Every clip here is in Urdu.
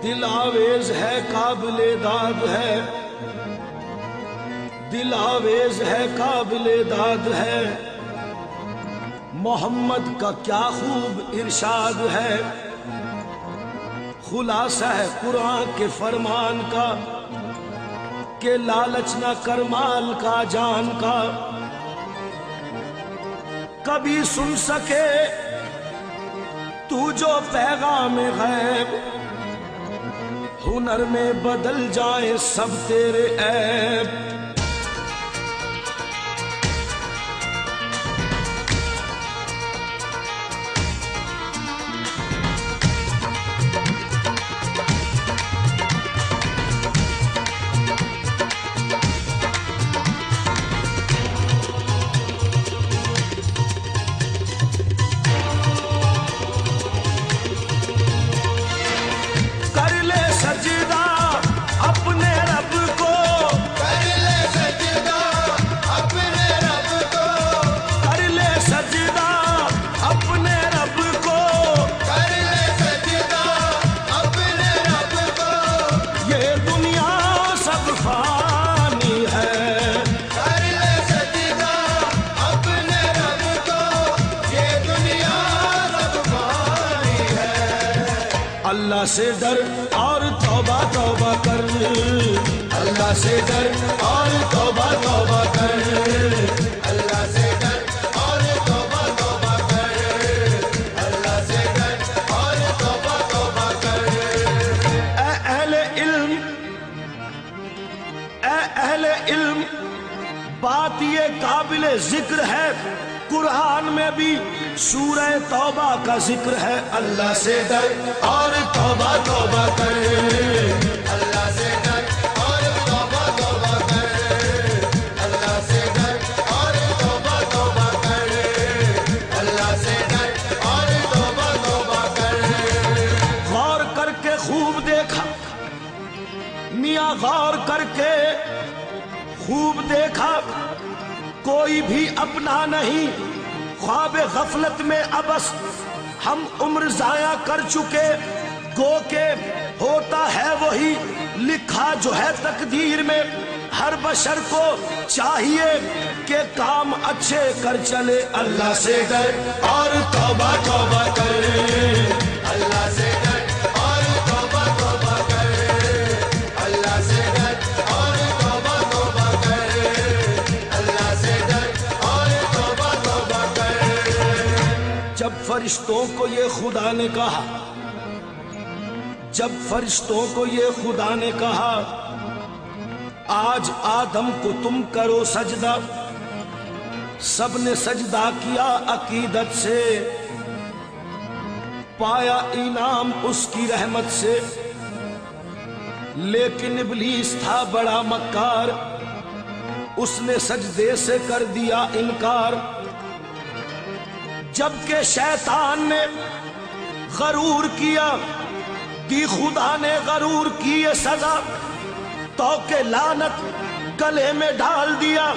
دل آویز ہے قابل داد ہے، دل آویز ہے قابل داد ہے، محمد کا کیا خوب ارشاد ہے، خلاصہ ہے قرآن کے فرمان کا کہ لالچ نہ کر مال کا جان کا، کبھی سن سکے تو جو پیغام غیب، ہنر میں بدل جائیں سب تیرے عیب۔ اللہ سے ڈر اور توبہ توبہ کر، اللہ سے ڈر اور توبہ توبہ کر، اللہ سے ڈر اور توبہ توبہ کر، اللہ سے ڈر اور توبہ توبہ کر۔ اے اہل علم، اے اہل علم، بات یہ قابل ذکر ہے، قرآن میں بھی سورہ توبہ کا ذکر ہے، اللہ سے ڈر اور توبہ توبہ کر، اللہ سے ڈر اور توبہ توبہ کر، اللہ سے ڈر اور توبہ توبہ کر، اللہ سے ڈر اور توبہ توبہ کر۔ غور کر کے خوب دیکھا میاں، غور کر کے خوب دیکھا، کوئی بھی اپنا نہیں، خواب غفلت میں ابس ہم عمر ضائع کر چکے، گو کہ ہوتا ہے وہی لکھا جو ہے تقدیر میں، ہر بشر کو چاہیے کہ کام اچھے کر چلے، اللہ سے ڈر اور توبہ توبہ کر، اللہ سے ڈر اور توبہ توبہ کر، اللہ سے ڈر اور توبہ توبہ کر، اللہ سے ڈر اور توبہ توبہ کر۔ جب فرشتوں کو یہ خدا نے کہا، جب فرشتوں کو یہ خدا نے کہا آج آدم کو تم کرو سجدہ، سب نے سجدہ کیا عقیدت سے، پایا انعام اس کی رحمت سے، لیکن ابلیس تھا بڑا مکار، اس نے سجدے سے کر دیا انکار، جبکہ شیطان نے غرور کیا، دی خدا نے غرور کی یہ سزا، تو کہ لعنت گلے میں ڈال دیا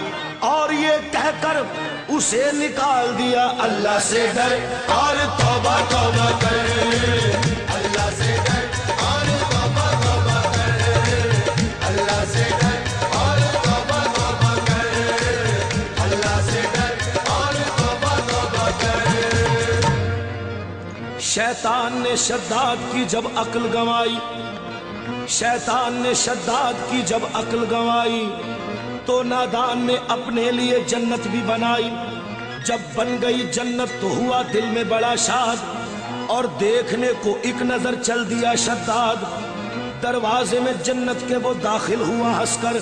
اور یہ کہہ کر اسے نکال دیا، اللہ سے ڈر اور توبہ توبہ کر، اللہ سے ڈر اور توبہ توبہ کر، اللہ سے ڈر اور توبہ توبہ کر، اللہ سے ڈر اور توبہ توبہ کر۔ شیطان نے شداد کی جب عقل گنوائی، شیطان نے شداد کی جب عقل گنوائی، تو نادان نے اپنے لیے جنت بھی بنائی، جب بن گئی جنت تو ہوا دل میں بڑا شاد، اور دیکھنے کو ایک نظر چل دیا شداد، دروازے میں جنت کے وہ داخل ہوا ہنس کر،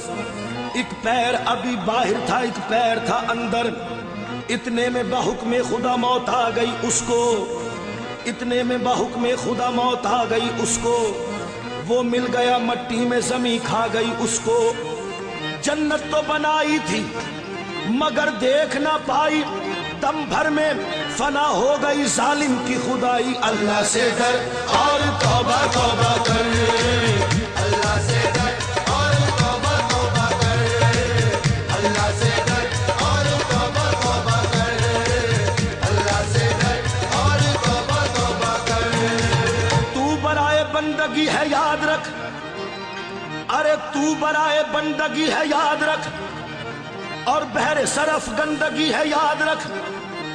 ایک پیر ابھی باہر تھا ایک پیر تھا اندر، اتنے میں بحکم خدا موت آ گئی اس کو، اتنے میں بحکم خدا موت آ گئی اس کو، وہ مل گیا مٹی میں زمین کھا گئی اس کو، جنت تو بنائی تھی مگر دیکھ نہ پائی، دم بھر میں فنا ہو گئی ظالم کی خدائی، اللہ سے ڈر اور توبہ توبہ کر، اللہ سے ڈر اور توبہ توبہ کر، اللہ سے ڈر اور توبہ توبہ کر، اللہ سے ڈر اور توبہ توبہ کر۔ تو برائے بندگی ہے یاد ارے تو برائے بندگی ہے یاد رکھ، اور بہر صرف گندگی ہے یاد رکھ،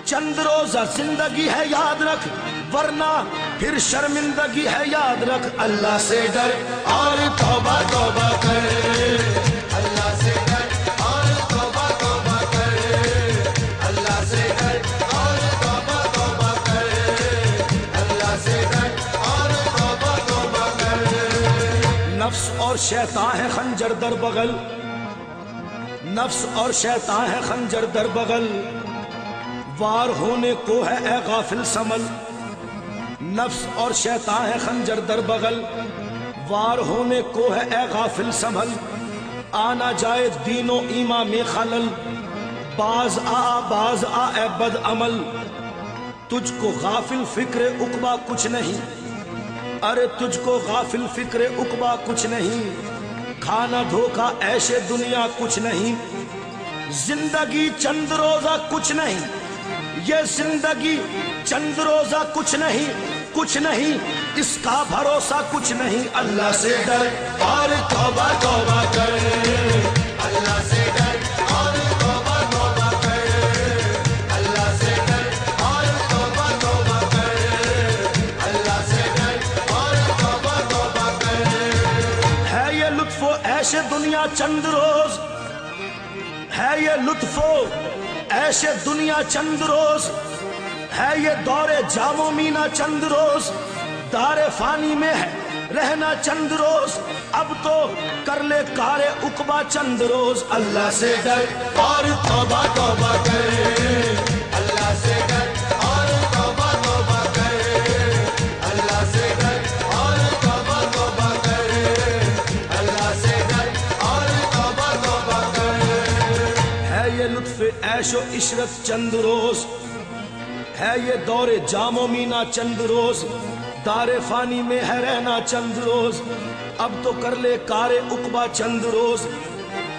چند روزہ زندگی ہے یاد رکھ، ورنہ پھر شرمندگی ہے یاد رکھ۔ اللہ سے ڈر اور توبہ توبہ کر، اللہ سے ڈر اور توبہ توبہ کر، اللہ سے ڈر اور توبہ توبہ کر، اللہ سے ڈر اور توبہ توبہ کر۔ نفس اور شیطان ہے خنجر در بغل، نفس اور شیطان ہے خنجر در بغل، وار ہونے کو ہے اے غافل سنبھل۔ نفس اور شیطان ہے خنجر در بغل، وار ہونے کو ہے اے غافل سنبھل، آنا جائے دین و ایمان میں خلل، باز آ اے بد عمل، تجھ کو غافل فکر عقبہ کچھ نہیں، ارے تجھ کو غافل فکر عقبہ کچھ نہیں، کھانا دھوکا ایشے دنیا کچھ نہیں، زندگی چند روزہ کچھ نہیں، یہ زندگی چند روزہ کچھ نہیں، کچھ نہیں اس کا بھروسہ کچھ نہیں۔ اللہ سے ڈر اور توبہ توبہ کر، اللہ سے ڈر اور توبہ توبہ کر، اللہ سے ڈر اور توبہ توبہ کر، اللہ سے ڈر اور توبہ توبہ کر۔ ہے یہ لطف و عیش دنیا چند روز، ہے یہ لطف و عیش دنیا چند روز، ہے یہ دور جام و مینا چند روز، دار فانی میں ہے رہنا چند روز، اب تو کر لے کار عقبہ چند روز۔ اللہ سے ڈر اور توبہ توبہ کر، اللہ سے ڈر اور توبہ توبہ کر، اللہ سے ڈر اور توبہ توبہ کر، اللہ سے ڈر اور توبہ توبہ کر۔ ہے یہ لطف عیش و عشرت چند روز، ہے یہ دور جام و مینا چند روز، دار فانی میں ہے رہنا چند روز، اب تو کر لے کار عقبہ چند روز۔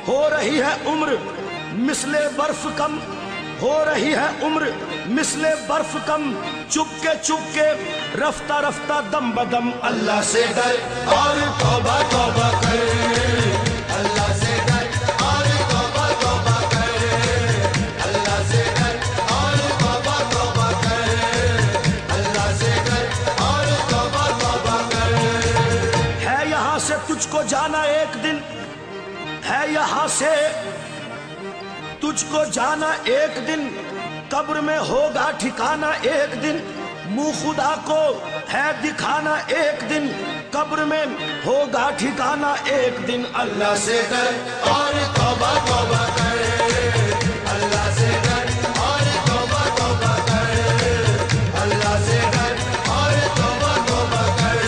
ہو رہی ہے عمر مثل برف کم، ہو رہی ہے عمر مثل برف کم، چپ کے رفتہ رفتہ دم بدم۔ اللہ سے ڈر اور توبہ توبہ کر، اللہ سے ڈر اور توبہ توبہ کر، اللہ سے ڈر اور توبہ توبہ کر، اللہ سے ڈر اور توبہ توبہ کر۔ ہے یہاں سے تجھ کو جانا ایک دن، ہے یہاں سے تجھ کو جانا ایک دن، قبر میں ہوگا ٹھکانا ایک دن، منہ خدا کو ہے دکھانا ایک دن، قبر میں ہوگا ٹھکانا ایک دن۔ اللہ سے ڈر اور توبہ توبہ کر، اللہ سے ڈر اور توبہ توبہ کر، اللہ سے ڈر اور توبہ توبہ کر،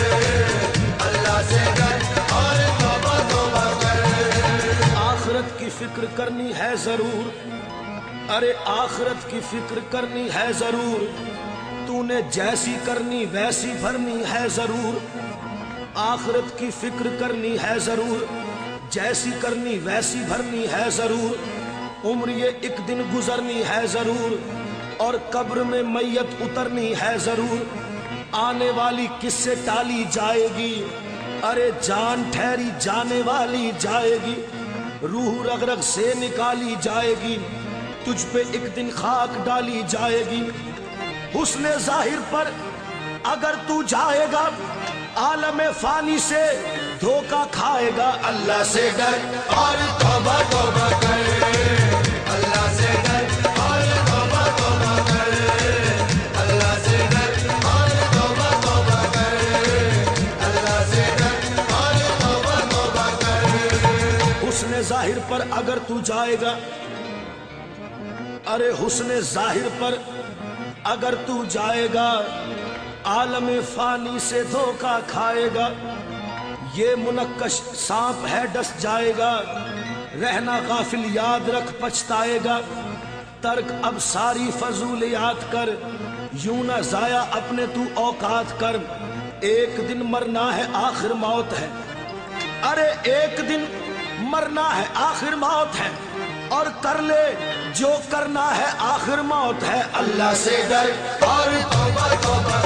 اللہ سے ڈر اور توبہ توبہ کر۔ آخرت کی فکر کرنی ہے ضرور، ارے آخرت کی فکر کرنی ہے ضرور، تو نے جیسی کرنی ویسی بھرنی ہے ضرور، آخرت کی فکر کرنی ہے ضرور، جیسی کرنی ویسی بھرنی ہے ضرور، عمر یہ ایک دن گزرنی ہے ضرور، اور قبر میں میت اترنی ہے ضرور، آنے والی کس سے ٹالی جائے گی، ارے جان ٹھہری جانے والی جائے گی، روح رگ رگ سے نکالی جائے گی، تجھ پہ ایک دن خاک ڈالی جائے گی، حسن ظاہر پر اگر تو جائے گا عالم فانی سے دھوکا کھائے گا۔ اللہ سے ڈر اور توبہ توبہ کر، اللہ سے ڈر اور توبہ توبہ کر، اللہ سے ڈر اور توبہ توبہ کر، اللہ سے ڈر اور توبہ توبہ کر۔ حسن ظاہر پر اگر تو جائے گا، ارے حسن ظاہر پر اگر تو جائے گا عالم فانی سے دھوکا کھائے گا، یہ منقش سانپ ہے ڈس جائے گا، رہنا غافل یاد رکھ پچھتائے گا، ترک اب ساری فضولیات کر، یوں نہ ضائع اپنے تو اوقات کر، ایک دن مرنا ہے آخر موت ہے، ارے ایک دن مرنا ہے آخر موت ہے، اور کر لے جو کرنا ہے آخر موت ہے۔ اللہ سے ڈر اور توبہ توبہ